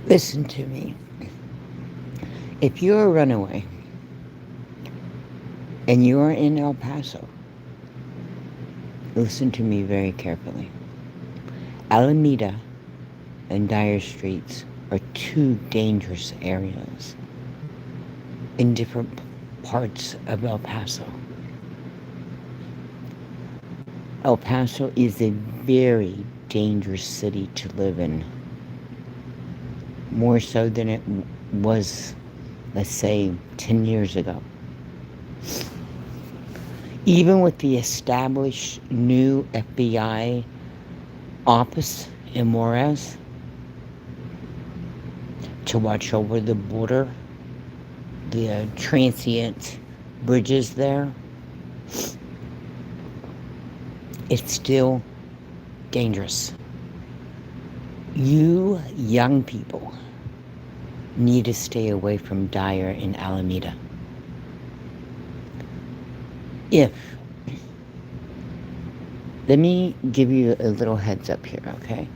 Listen to me. If you're a runaway and you are in El Paso, listen to me very carefully. Alameda and Dyer Streets are two dangerous areas in different parts of El Paso. El Paso is a very dangerous city to live in, more so than it was, let's say, 10 years ago. Even with the established new FBI office in Juarez to watch over the border, the transient bridges there, it's still dangerous. You young people need to stay away from Dyer and Alameda. Let me give you a little heads up here, okay?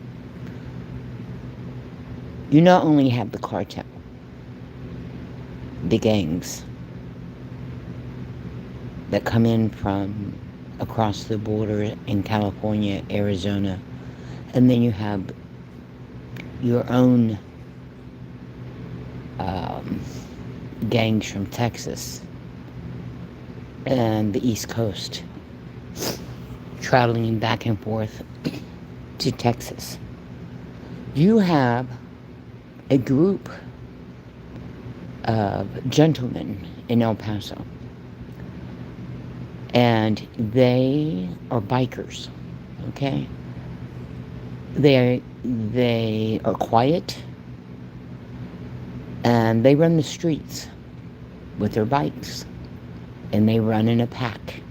You not only have the cartel, the gangs that come in from across the border in California, Arizona, and then you have your own gangs from Texas and the East Coast traveling back and forth to Texas. You have a group of gentlemen in El Paso, and they are bikers, okay? They are quiet, and they run the streets with their bikes, and they run in a pack.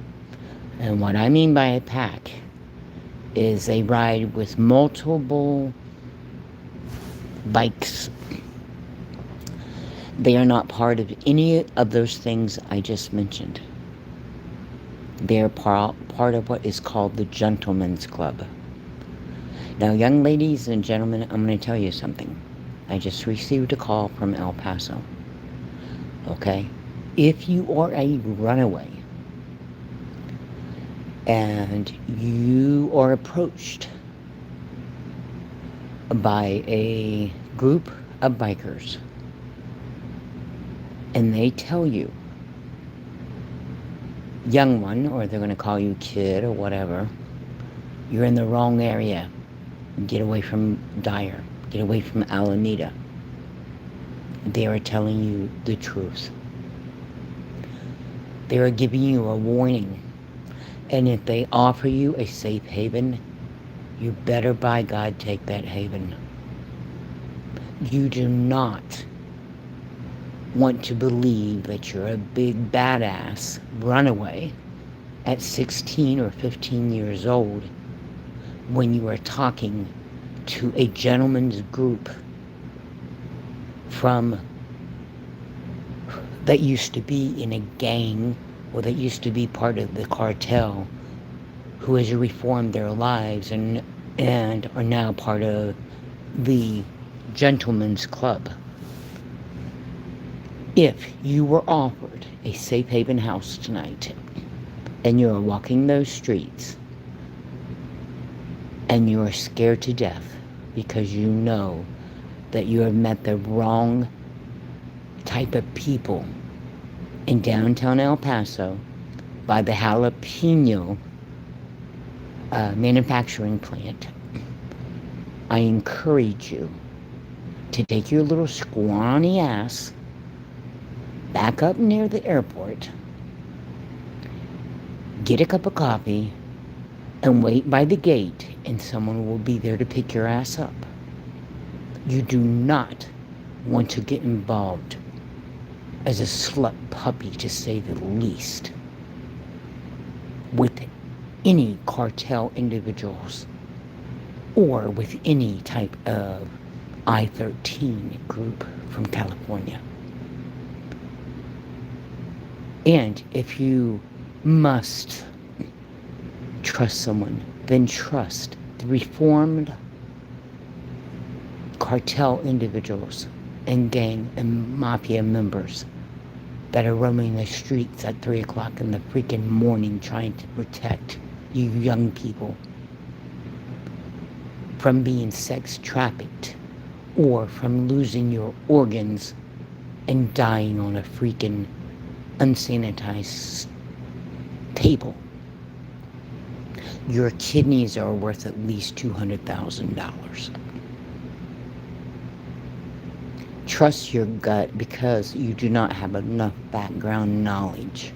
And what I mean by a pack is they ride with multiple bikes. They are not part of any of those things I just mentioned. They are part of what is called the Gentlemen's Club. Now, young ladies and gentlemen, I'm going to tell you something. I just received a call from El Paso. Okay? If you are a runaway and you are approached by a group of bikers and they tell you, young one, or they're going to call you kid or whatever, you're in the wrong area. Get away from Dyer. Get away from Alameda. They are telling you the truth. They are giving you a warning. And if they offer you a safe haven, you better by God take that haven. You do not want to believe that you're a big badass runaway at 16 or 15 years old when you are talking to a gentleman's group from that used to be in a gang or that used to be part of the cartel, who has reformed their lives and are now part of the Gentlemen's Club. If you were offered a safe haven house tonight and you are walking those streets and you are scared to death because you know that you have met the wrong type of people in downtown El Paso by the jalapeno manufacturing plant, I encourage you to take your little scrawny ass back up near the airport, get a cup of coffee, and wait by the gate, and someone will be there to pick your ass up. You do not want to get involved as a slut puppy, to say the least, with any cartel individuals or with any type of I-13 group from California. And if you must trust someone, then trust the reformed cartel individuals and gang and mafia members that are roaming the streets at 3 o'clock in the freaking morning trying to protect you young people from being sex trafficked or from losing your organs and dying on a freaking unsanitized table. Your kidneys are worth at least $200,000. Trust your gut because you do not have enough background knowledge.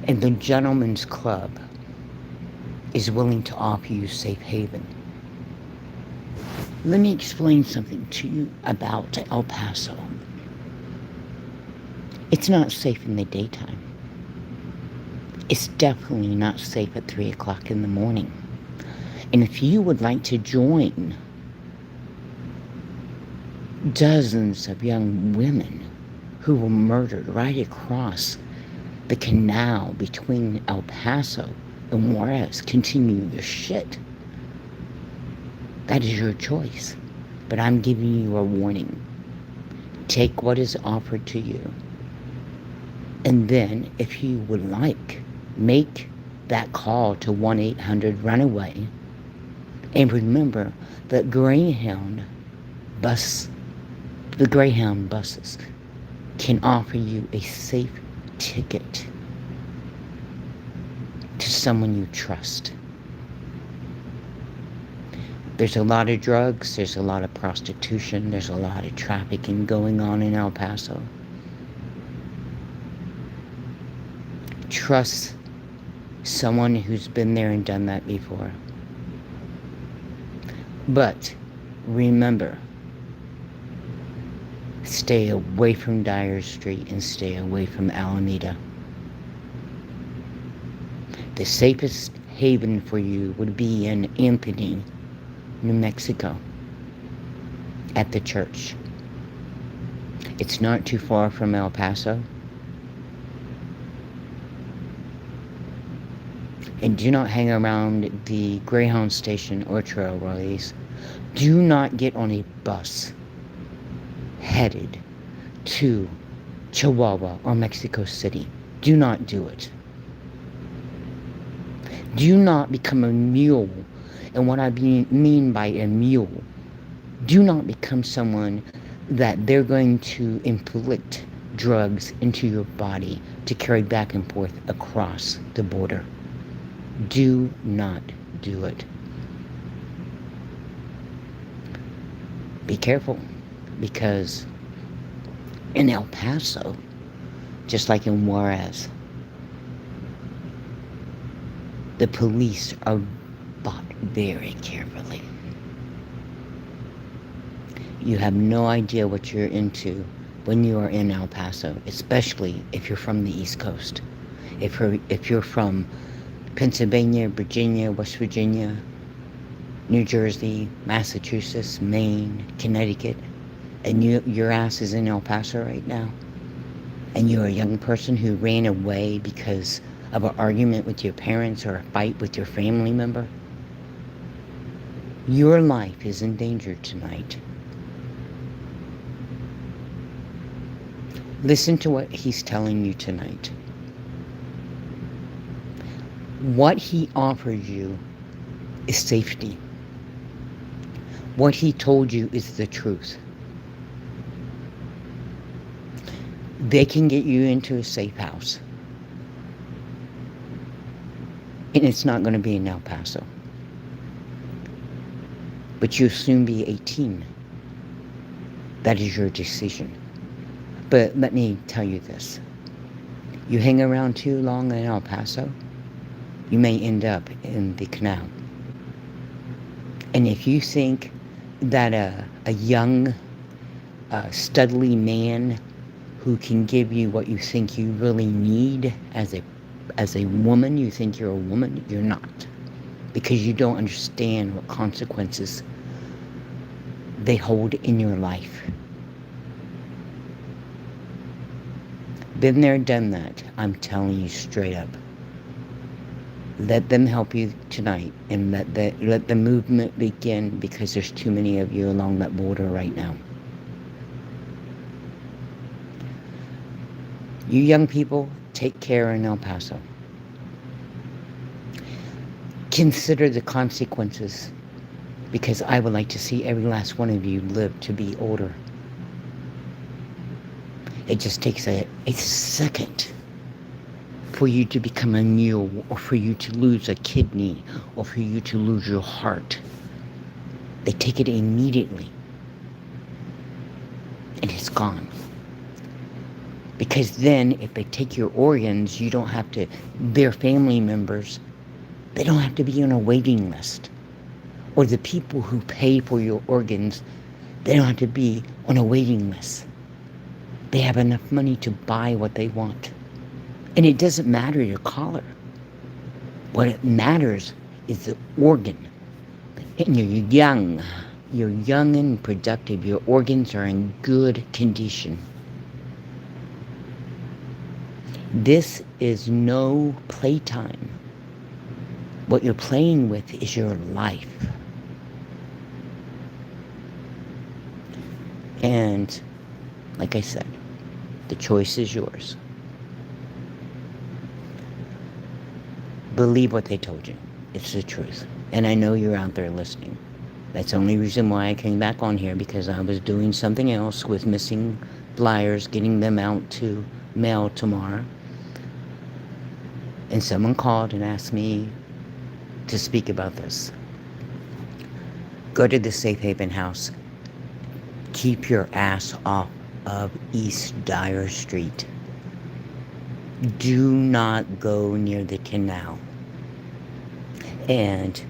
And the Gentleman's Club is willing to offer you safe haven. Let me explain something to you about El Paso. It's not safe in the daytime. It's definitely not safe at 3 o'clock in the morning. And if you would like to join dozens of young women who were murdered right across the canal between El Paso and Juarez, continue your shit, that is your choice. But I'm giving you a warning. Take what is offered to you. And then, if you would like, make that call to 1-800-RUNAWAY. And remember that Greyhound buses can offer you a safe ticket to someone you trust. There's a lot of drugs, there's a lot of prostitution, there's a lot of trafficking going on in El Paso. Trust someone who's been there and done that before. But remember, stay away from Dyer Street and stay away from Alameda. The safest haven for you would be in Anthony, New Mexico, at the church. It's not too far from El Paso. And do not hang around the Greyhound station or trailways. Do not get on a bus headed to Chihuahua or Mexico City. Do not do it. Do not become a mule. And what I mean by a mule, do not become someone that they're going to inflict drugs into your body to carry back and forth across the border. Do not do it. Be careful, because in El Paso, just like in Juarez, the police are bought very carefully. You have no idea what you're into when you are in El Paso, especially if you're from the East Coast. If you're from Pennsylvania, Virginia, West Virginia, New Jersey, Massachusetts, Maine, Connecticut, and your ass is in El Paso right now, and you're a young person who ran away because of an argument with your parents or a fight with your family member, your life is in danger tonight. Listen to what he's telling you tonight. What he offered you is safety. What he told you is the truth. They can get you into a safe house. And it's not going to be in El Paso. But you'll soon be 18. That is your decision. But let me tell you this. You hang around too long in El Paso, you may end up in the canal. And if you think that a young, studly man who can give you what you think you really need as a woman, you think you're a woman, you're not. Because you don't understand what consequences they hold in your life. Been there, done that. I'm telling you straight up. Let them help you tonight, and let the movement begin, because there's too many of you along that border right now. You young people, take care in El Paso. Consider the consequences, because I would like to see every last one of you live to be older. It just takes a second for you to become a mule, or for you to lose a kidney, or for you to lose your heart. They take it immediately, and it's gone. Because then, if they take your organs, you don't have to, their family members, they don't have to be on a waiting list. Or the people who pay for your organs, they don't have to be on a waiting list. They have enough money to buy what they want. And it doesn't matter your color. What it matters is the organ. And you're young. You're young and productive. Your organs are in good condition. This is no playtime. What you're playing with is your life. And like I said, the choice is yours. Believe what they told you. It's the truth. And I know you're out there listening. That's the only reason why I came back on here, because I was doing something else with missing flyers, getting them out to mail tomorrow. And someone called and asked me to speak about this. Go to the Safe Haven House. Keep your ass off of East Dyer Street. Do not go near the canal. And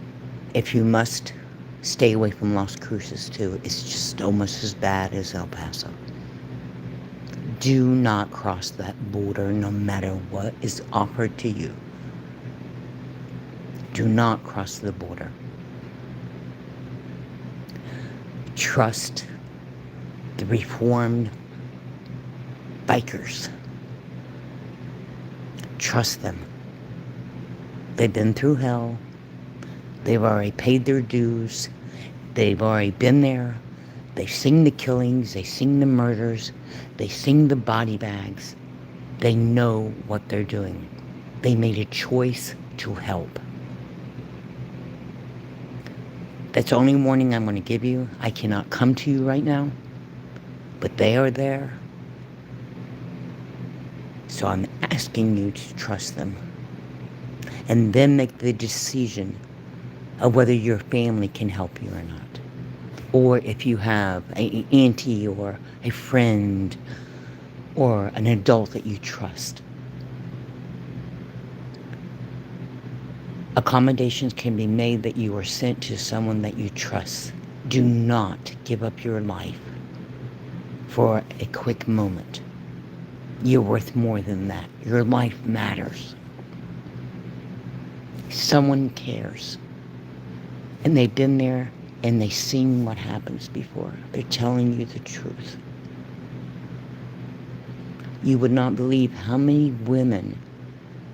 if you must, stay away from Las Cruces too. It's just almost as bad as El Paso. Do not cross that border, no matter what is offered to you. Do not cross the border. Trust the reformed bikers. Trust them. They've been through hell. They've already paid their dues. They've already been there. They've seen the killings. They've seen the murders. They've seen the body bags. They know what they're doing. They made a choice to help. That's the only warning I'm going to give you. I cannot come to you right now, but they are there. So I'm asking you to trust them. And then make the decision of whether your family can help you or not. Or if you have an auntie or a friend or an adult that you trust. Accommodations can be made that you are sent to someone that you trust. Do not give up your life for a quick moment. You're worth more than that. Your life matters. Someone cares. And they've been there and they've seen what happens before. They're telling you the truth. You would not believe how many women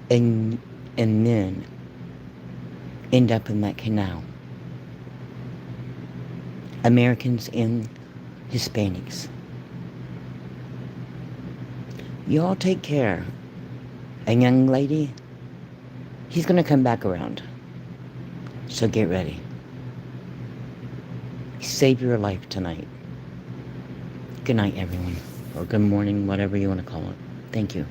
and men end up in that canal. Americans and Hispanics. You all take care. A young lady, he's going to come back around. So get ready. Save your life tonight. Good night, everyone. Or good morning, whatever you want to call it. Thank you.